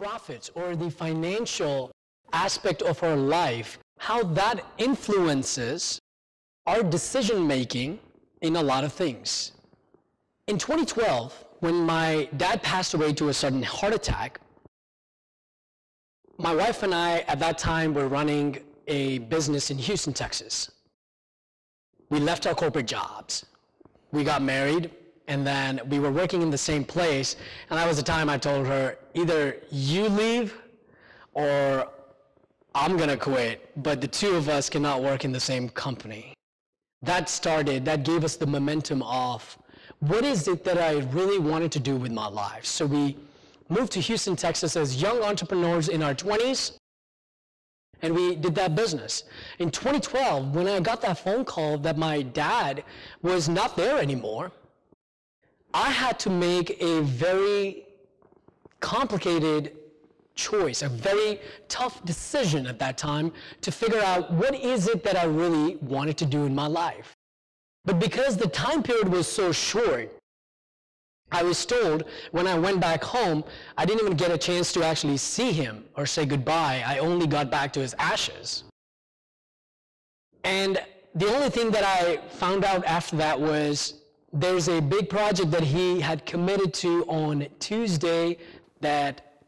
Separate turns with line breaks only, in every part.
profits or the financial aspect of our life, how that influences our decision making in a lot of things. In 2012, when my dad passed away to a sudden heart attack, my wife and I at that time were running a business in Houston, Texas. We left our corporate jobs. We got married, and then we were working in the same place, and that was the time I told her, either you leave or I'm gonna quit, but the two of us cannot work in the same company. That gave us the momentum of, what is it that I really wanted to do with my life? So we moved to Houston, Texas as young entrepreneurs in our 20s, and we did that business. In 2012, when I got that phone call that my dad was not there anymore, I had to make a very complicated choice, a very tough decision at that time to figure out what is it that I really wanted to do in my life. But because the time period was so short, I was told when I went back home, I didn't even get a chance to actually see him or say goodbye. I only got back to his ashes. And the only thing that I found out after that was there's a big project that he had committed to on Tuesday that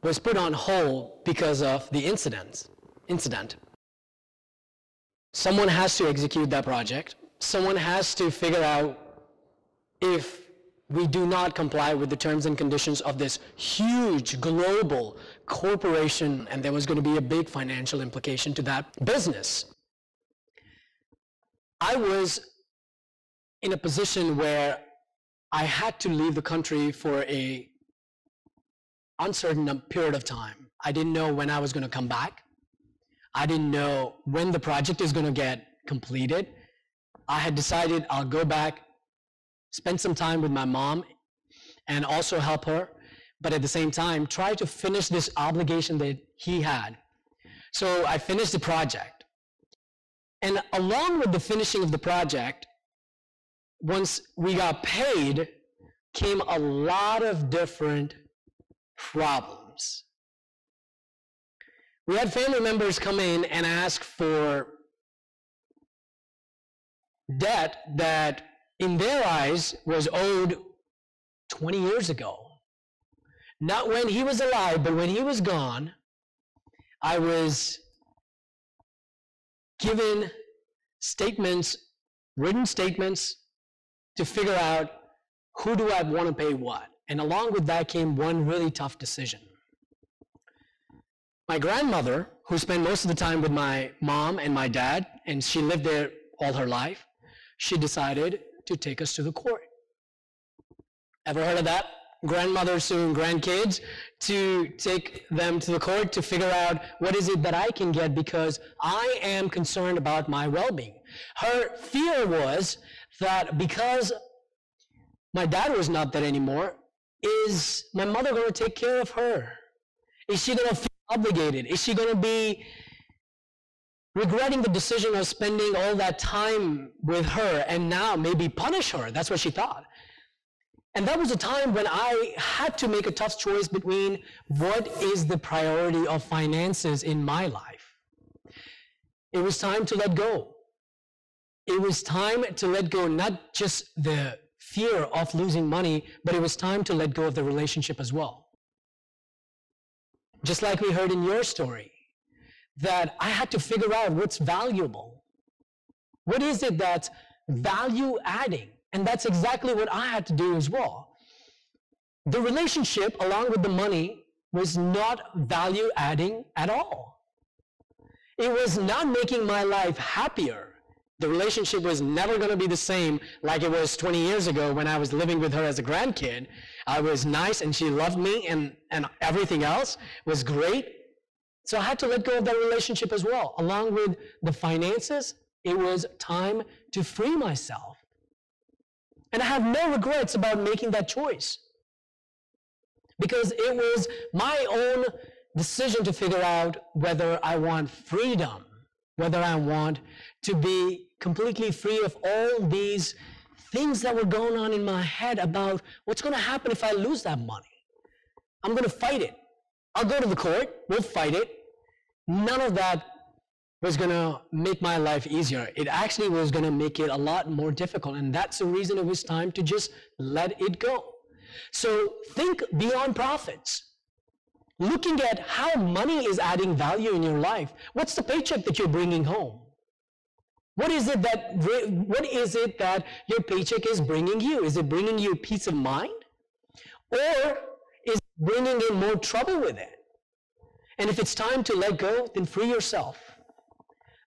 was put on hold because of the incident. Someone has to execute that project. Someone has to figure out if we do not comply with the terms and conditions of this huge global corporation, and there was going to be a big financial implication to that business. I was in a position where I had to leave the country for an uncertain period of time. I didn't know when I was going to come back. I didn't know when the project is going to get completed. I had decided I'll go back, spend some time with my mom, and also help her, but at the same time, try to finish this obligation that he had. So I finished the project. And along with the finishing of the project, once we got paid, came a lot of different problems. We had family members come in and ask for debt that in their eyes was owed 20 years ago. Not when he was alive, but when he was gone. I was given statements, written statements, to figure out who do I want to pay what. And along with that came one really tough decision. My grandmother, who spent most of the time with my mom and my dad, and she lived there all her life, she decided to take us to the court. Ever heard of that? Grandmothers suing grandkids to take them to the court to figure out what is it that I can get because I am concerned about my well-being. Her fear was that because my dad was not there anymore, is my mother going to take care of her? Is she going to feel obligated? Is she going to be regretting the decision of spending all that time with her and now maybe punish her? That's what she thought. And that was a time when I had to make a tough choice between what is the priority of finances in my life. It was time to let go. It was time to let go, not just the fear of losing money, but it was time to let go of the relationship as well. Just like we heard in your story, that I had to figure out what's valuable. What is it that's value adding? And that's exactly what I had to do as well. The relationship, along with the money, was not value adding at all. It was not making my life happier. The relationship was never going to be the same like it was 20 years ago when I was living with her as a grandkid. I was nice and she loved me and everything else was great. So I had to let go of that relationship as well. Along with the finances, it was time to free myself. And I have no regrets about making that choice. Because it was my own decision to figure out whether I want freedom, whether I want to be completely free of all these things that were going on in my head about what's going to happen if I lose that money. I'm going to fight it. I'll go to the court, we'll fight it. None of that was going to make my life easier. It actually was going to make it a lot more difficult, and that's the reason it was time to just let it go. So think beyond profits. Looking at how money is adding value in your life. What's the paycheck that you're bringing home? What is it that your paycheck is bringing you? Is it bringing you peace of mind? Or is it bringing in more trouble with it? And if it's time to let go, then free yourself.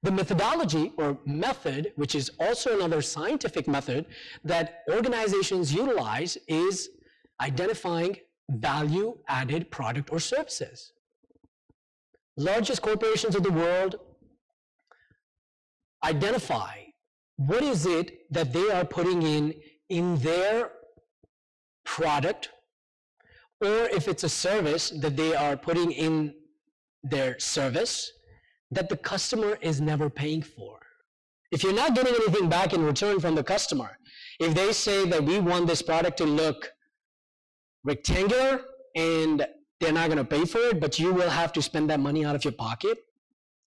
The methodology or method, which is also another scientific method that organizations utilize, is identifying value-added product or services. Largest corporations of the world identify what is it that they are putting in their product, or if it's a service that they are putting in their service that the customer is never paying for. If you're not getting anything back in return from the customer, if they say that we want this product to look rectangular and they're not going to pay for it, but you will have to spend that money out of your pocket,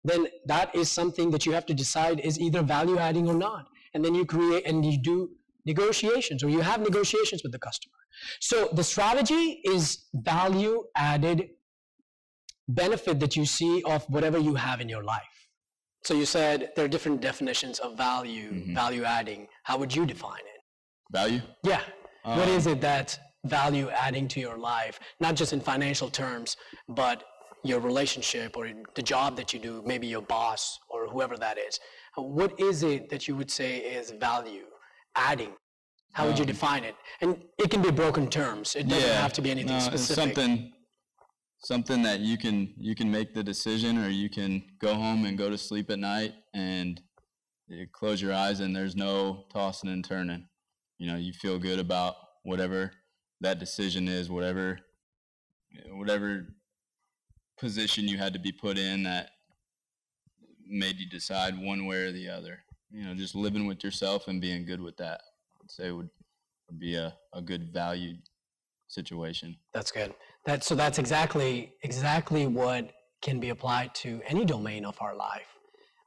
then that is something that you have to decide is either value adding or not. And then you create and you do negotiations, or you have negotiations with the customer. So the strategy is value added benefit that you see of whatever you have in your life. So you said there are different definitions of value, value adding. How would you define it?
Value?
Yeah. What is it that's value adding to your life? Not just in financial terms, but your relationship or the job that you do, maybe your boss or whoever that is. What is it that you would say is value adding? How would you define it? And it can be broken terms. It doesn't have to be anything specific.
Something that you can make the decision, or you can go home and go to sleep at night and you close your eyes and there's no tossing and turning. You know, you feel good about whatever that decision is, whatever position you had to be put in that made you decide one way or the other. You know, just living with yourself and being good with that, I'd say would be a good valued situation.
That's good. So that's exactly what can be applied to any domain of our life,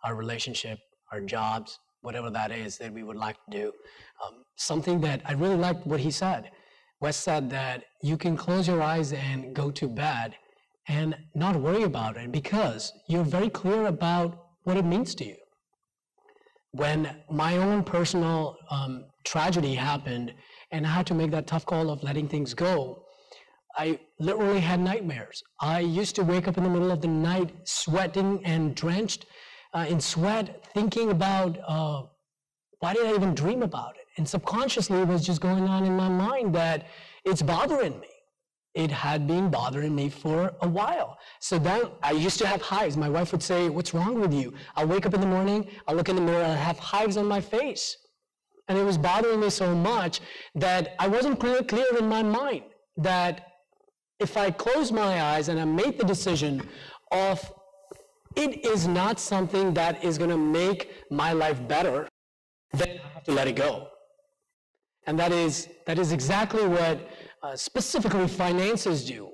our relationship, our jobs, whatever that is that we would like to do. Something that I really liked what he said. Wes said that you can close your eyes and go to bed and not worry about it because you're very clear about what it means to you. When my own personal tragedy happened and I had to make that tough call of letting things go, I literally had nightmares. I used to wake up in the middle of the night sweating and drenched in sweat, thinking about why did I even dream about it? And subconsciously it was just going on in my mind that it's bothering me. It had been bothering me for a while. So then I used to have hives. My wife would say, "What's wrong with you?" I'll wake up in the morning, I'll look in the mirror, I have hives on my face. And it was bothering me so much that I wasn't clear in my mind that if I close my eyes and I make the decision of it is not something that is going to make my life better, then I have to let it go. And that is exactly what specifically finances do.